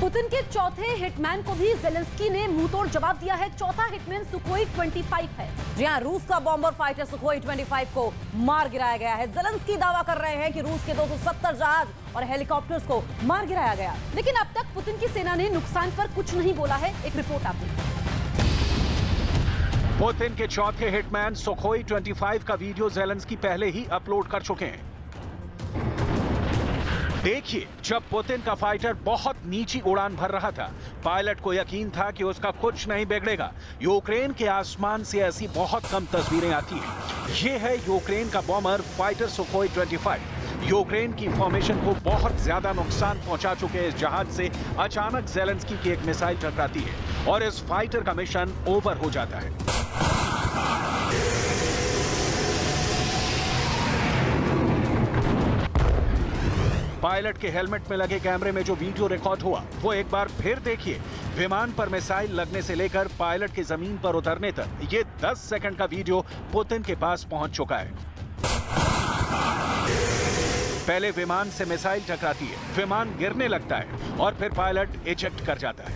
Putin के चौथे hitman को भी ज़ेलेंस्की ने मुंहतोड़ जवाब दिया है। चौथा हिटमैन सुखोई 25 है। जी हां, रूस का बॉम्बर फाइटर सुखोई 25 को मार गिराया गया है। ज़ेलेंस्की दावा कर रहे हैं कि रूस के 270 जहाज और हेलीकॉप्टर्स को मार गिराया गया। लेकिन अब तक पुतिन की सेना ने नुकसान पर कुछ नहीं बोला है। एक रिपोर्ट आपको। पुतिन के चौथे हिटमैन सुखोई 25 का वीडियो ज़ेलेंस्की पहले ही अपलोड कर चुके हैं। देखिए, जब पुतिन का फाइटर बहुत नीची उड़ान भर रहा था, पायलट को यकीन था कि उसका कुछ नहीं बिगड़ेगा। यूक्रेन के आसमान से ऐसी बहुत कम तस्वीरें आती हैं। ये है यूक्रेन का बॉम्बर फाइटर सुखोई 25। यूक्रेन की फॉर्मेशन को बहुत ज्यादा नुकसान पहुंचा चुके इस जहाज से अचानक ज़ेलेंस्की की एक मिसाइल टकराती है और इस फाइटर का मिशन ओवर हो जाता है। पायलट के हेलमेट में लगे कैमरे में जो वीडियो रिकॉर्ड हुआ वो एक बार फिर देखिए। विमान पर मिसाइल लगने से लेकर पायलट के जमीन पर उतरने तक ये 10 सेकंड का वीडियो पुतिन के पास पहुंच चुका है। पहले विमान से मिसाइल टकराती है, विमान गिरने लगता है और फिर पायलट इजेक्ट कर जाता है।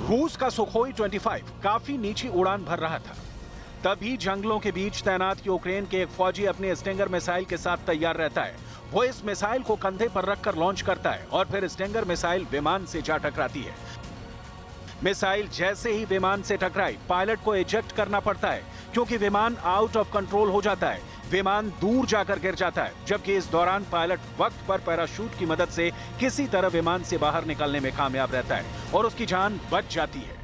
रूस का सुखोई 25 काफी नीची उड़ान भर रहा था। तभी जंगलों के बीच तैनात यूक्रेन के एक फौजी अपने स्टिंगर मिसाइल के साथ तैयार रहता है। वो इस मिसाइल को कंधे पर रखकर लॉन्च करता है और फिर स्टिंगर मिसाइल विमान से जा टकराती है। मिसाइल जैसे ही विमान से टकराई, पायलट को इजेक्ट करना पड़ता है क्योंकि विमान आउट ऑफ कंट्रोल हो जाता है। विमान दूर जाकर गिर जाता है, जबकि इस दौरान पायलट वक्त पर पैराशूट की मदद से किसी तरह विमान से बाहर निकलने में कामयाब रहता है और उसकी जान बच जाती है।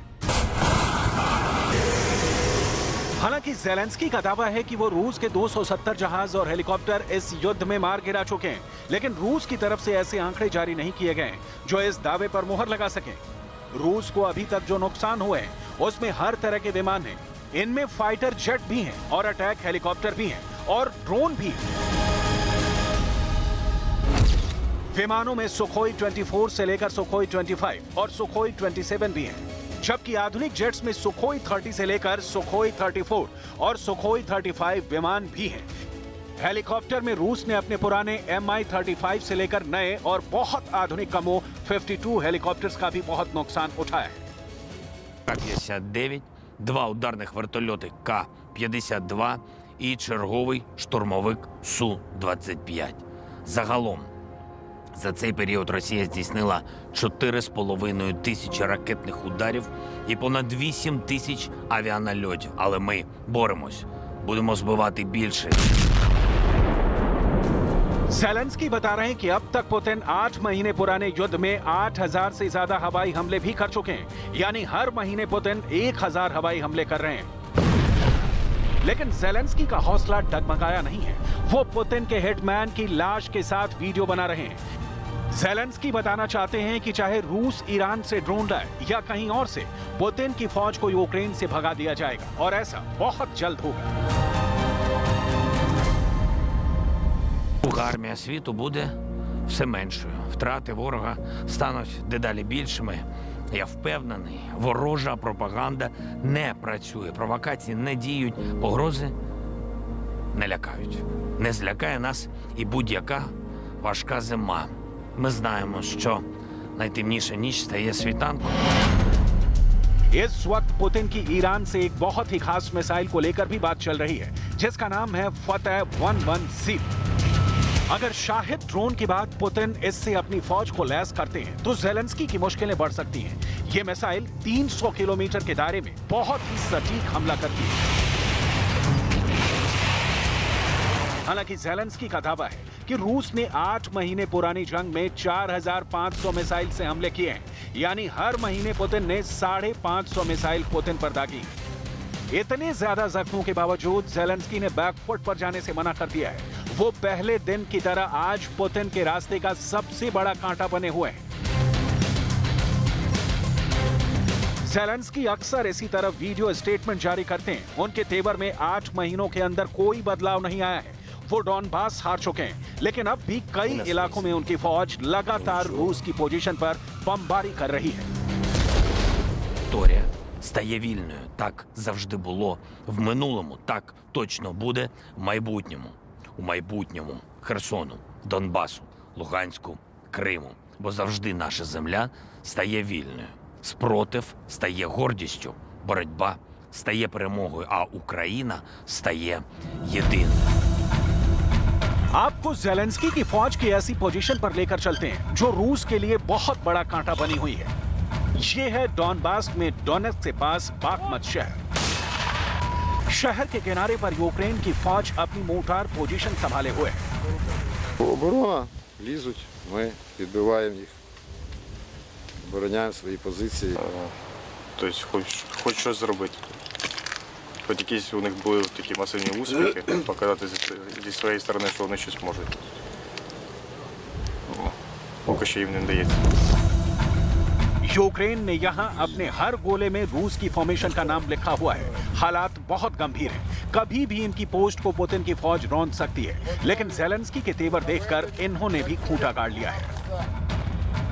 हालांकि ज़ेलेंस्की का दावा है कि वो रूस के 270 जहाज और हेलीकॉप्टर इस युद्ध में मार गिरा चुके हैं, लेकिन रूस की तरफ से ऐसे आंकड़े जारी नहीं किए गए जो इस दावे पर मुहर लगा सकें। रूस को अभी तक जो नुकसान हुए हैं उसमें हर तरह के विमान हैं, इनमें फाइटर जेट भी हैं और अटैक हेलीकॉप्टर भी हैं और ड्रोन भी। विमानों में सुखोई 24 से लेकर सुखोई 25 और सुखोई 27 भी हैं, जबकि आधुनिक जेट्स में सुखोई 30 से लेकर सुखोई 34 और सुखोई 35 विमान भी हैं। हेलीकॉप्टर में रूस ने अपने पुराने Mi-35 से लेकर नए और बहुत आधुनिक कमो 52 हेलीकॉप्टर्स का भी बहुत नुकसान उठाया है। К-59, 2 ударних вертольоти К-52 і черговий штурмовик Су-25. Загалом за цей період Росія здійснила 4,5 тисячі ракетних ударів і понад 8 тисяч авіанальотів. Але ми боремось. Будемо збивати більше. ज़ेलेंस्की बता रहे हैं कि अब तक पुतिन 8 महीने पुराने युद्ध में 8,000 से ज्यादा हवाई हमले भी कर चुके हैं। यानी हर महीने पुतिन 1,000 हवाई हमले कर रहे हैं। लेकिन ज़ेलेंस्की का हौसला डगमगाया नहीं है। वो पुतिन के हिटमैन की लाश के साथ वीडियो बना रहे हैं। ज़ेलेंस्की बताना चाहते हैं कि चाहे रूस ईरान से ड्रोन लाए या कहीं और से, पुतिन की फौज को यूक्रेन से भगा दिया जाएगा और ऐसा बहुत जल्द होगा। Армія світу буде все меншою. Втрати ворога стануть дедалі більшими. Я впевнений, ворожа пропаганда не працює, провокації не діють, погрози не лякають. Не злякає нас і будь-яка важка зима. Ми знаємо, що найтемніша ніч стає світанком. इस वक्त पुतिन की ईरान से एक बहुत ही खास मिसाइल को लेकर भी बात चल रही है, जिसका नाम है फतेह 110। अगर शाहिद ड्रोन के बाद पुतिन इससे अपनी फौज को लैस करते हैं तो ज़ेलेंस्की की मुश्किलें बढ़ सकती हैं। ये मिसाइल 300 किलोमीटर के दायरे में बहुत ही सटीक हमला करती है। हालांकि ज़ेलेंस्की का दावा है कि रूस ने 8 महीने पुरानी जंग में 4,500 मिसाइल से हमले किए हैं। यानी हर महीने पुतिन ने 550 मिसाइल पुतिन पर दागी। इतने ज्यादा जख्मों के बावजूद ज़ेलेंस्की ने बैकफुट पर जाने से मना कर दिया है। वो पहले दिन की तरह आज पुतिन के रास्ते का सबसे बड़ा कांटा बने हुए हैं। ज़ेलेंस्की अक्सर इसी तरह वीडियो स्टेटमेंट जारी करते हैं। उनके तेवर में 8 महीनों के अंदर कोई बदलाव नहीं आया है। वो डॉनबास हार चुके हैं, लेकिन अब भी कई इलाकों में उनकी फौज लगातार रूस की पोजीशन पर बमबारी कर रही है। Торія стає вільною. Так завжди було в минулому, так точно буде в майбутньому. У майбутньому Херсону, Донбасу, Луганську, Криму. Бо завжди наша земля стає вільною. Спротив стає гордістю, боротьба стає перемогою, а Україна стає єдиною. आपको ज़ेलेंस्की की फौज की ऐसी पोजीशन पर लेकर चलते हैं जो रूस के लिए बहुत बड़ा कांटा बनी हुई है। ये है डॉनबास में डोनेट्स्क के पास बाखमत शहर। शहर के किनारे पर यूक्रेन की फौज अपनी मोर्टार पोजीशन संभाले हुए है। Оборона, лізуть, ми відбиваємо їх, обороняємо свої позиції. Тобто хоч щось зробити. Хоч якісь у них були такі масивні успіхи, показати зі своєї сторони, що вони щось можуть. Поки що їм не вдається. यूक्रेन ने यहाँ अपने हर गोले में रूस की फॉर्मेशन का नाम लिखा हुआ है। हालात बहुत गंभीर हैं। कभी भी इनकी पोस्ट को पुतिन की फौज रौंद सकती है, लेकिन ज़ेलेंस्की के तेवर देखकर इन्होंने भी खूंटा गाड़ लिया है।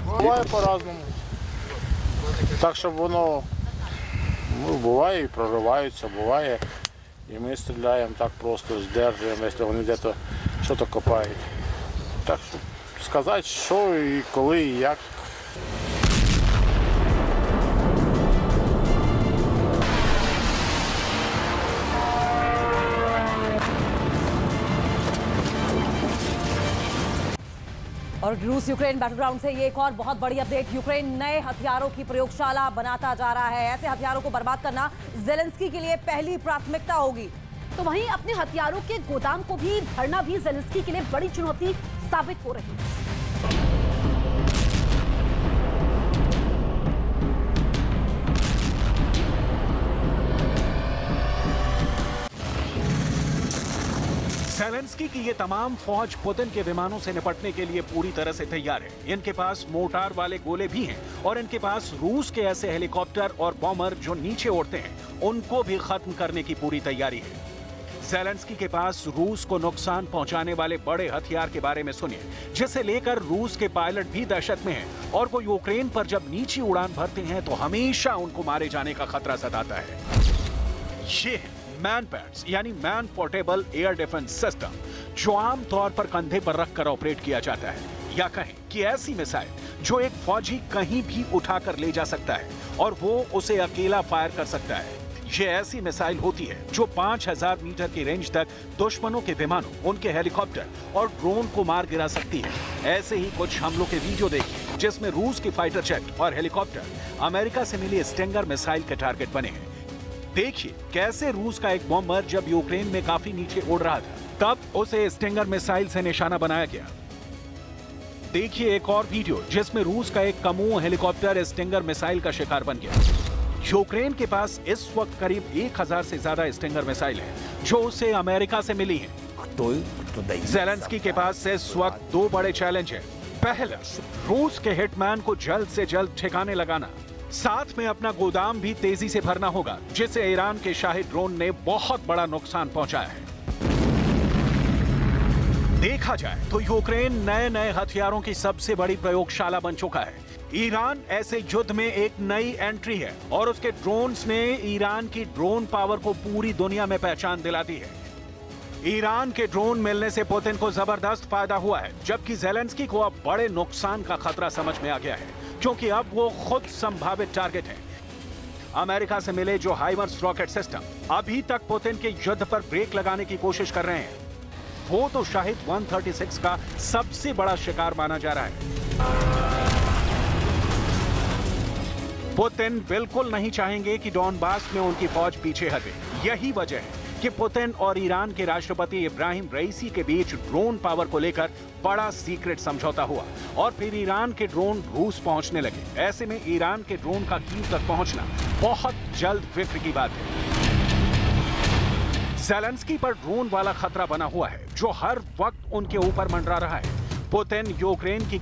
Буває по-разному. Так, щоб воно, буває і прориваються, буває. І ми стріляємо так просто, здержуємо, якщо вони десь щось копають. Так, щоб сказати, що і коли, і як. और रूस यूक्रेन बैटलग्राउंड से ये एक और बहुत बड़ी अपडेट। यूक्रेन नए हथियारों की प्रयोगशाला बनाता जा रहा है। ऐसे हथियारों को बर्बाद करना ज़ेलेंस्की के लिए पहली प्राथमिकता होगी। तो वहीं अपने हथियारों के गोदाम को भी भरना भी ज़ेलेंस्की के लिए बड़ी चुनौती साबित हो रही है। ज़ेलेंस्की की ये तमाम फौज पुतिन के विमानों से निपटने के लिए पूरी तरह से तैयार है। इनके पास मोर्टार वाले गोले भी हैं और इनके पास रूस के ऐसे हेलीकॉप्टर और बॉम्बर जो नीचे उड़ते हैं, उनको भी खत्म करने की पूरी तैयारी है। ज़ेलेंस्की के पास रूस को नुकसान पहुंचाने वाले बड़े हथियार के बारे में सुनिए, जिसे लेकर रूस के पायलट भी दहशत में हैं और वो यूक्रेन पर जब नीची उड़ान भरते हैं तो हमेशा उनको मारे जाने का खतरा सताता है। ये है मैन पैड्स यानी man portable air defence system, जो आम तौर पर कंधे पर रखकर ऑपरेट किया जाता है, या कहें कि ऐसी मिसाइल जो एक फौजी कहीं भी उठाकर ले जा सकता है और वो उसे अकेला फायर कर सकता है। ये ऐसी मिसाइल होती है जो 5000 मीटर की रेंज तक दुश्मनों के विमानों, उनके हेलीकॉप्टर और ड्रोन को मार गिरा सकती है। ऐसे ही कुछ हमलों के वीडियो देखिए जिसमें रूस की फाइटर जेट और हेलीकॉप्टर अमेरिका से मिली स्टिंगर मिसाइल के टारगेट बने हैं। देखिए कैसे रूस का एक बॉम्बर जब यूक्रेन में काफी नीचे उड़ रहा था, तब उसे स्टिंगर मिसाइल से निशाना बनाया गया। देखिए एक और वीडियो जिसमें रूस का एक कमू हेलीकॉप्टर स्टिंगर मिसाइल का शिकार बन गया। यूक्रेन के पास इस वक्त करीब 1000 से ज्यादा स्टिंगर मिसाइल है जो उसे अमेरिका से मिली हैं। ज़ेलेंस्की के पास इस वक्त दो बड़े चैलेंज हैं। पहला, रूस के हिटमैन को जल्द से जल्द ठिकाने लगाना, साथ में अपना गोदाम भी तेजी से भरना होगा, जिसे ईरान के शाही ड्रोन ने बहुत बड़ा नुकसान पहुंचाया है। देखा जाए तो यूक्रेन नए नए हथियारों की सबसे बड़ी प्रयोगशाला बन चुका है। ईरान ऐसे युद्ध में एक नई एंट्री है और उसके ड्रोन्स ने ईरान की ड्रोन पावर को पूरी दुनिया में पहचान दिला दी है। ईरान के ड्रोन मिलने से पुतिन को जबरदस्त फायदा हुआ है, जबकि ज़ेलेंस्की को अब बड़े नुकसान का खतरा समझ में आ गया है, क्योंकि अब वो खुद संभावित टारगेट है। अमेरिका से मिले जो हाइमर्स रॉकेट सिस्टम अभी तक पुतिन के युद्ध पर ब्रेक लगाने की कोशिश कर रहे हैं, वो तो शाहिद 136 का सबसे बड़ा शिकार माना जा रहा है। पुतिन बिल्कुल नहीं चाहेंगे कि डॉनबास में उनकी फौज पीछे हटे। यही वजह है कि पुतिन और ईरान के राष्ट्रपति इब्राहिम रईसी के बीच ड्रोन पावर को लेकर बड़ा सीक्रेट समझौता हुआ और फिर ईरान के ड्रोन रूस पहुंचने लगे। ऐसे में ईरान के ड्रोन का कीव तक पहुंचना बहुत जल्द फिक्र की बात है। ज़ेलेंस्की पर ड्रोन वाला खतरा बना हुआ है जो हर वक्त उनके ऊपर मंडरा रहा है। पुतिन यूक्रेन की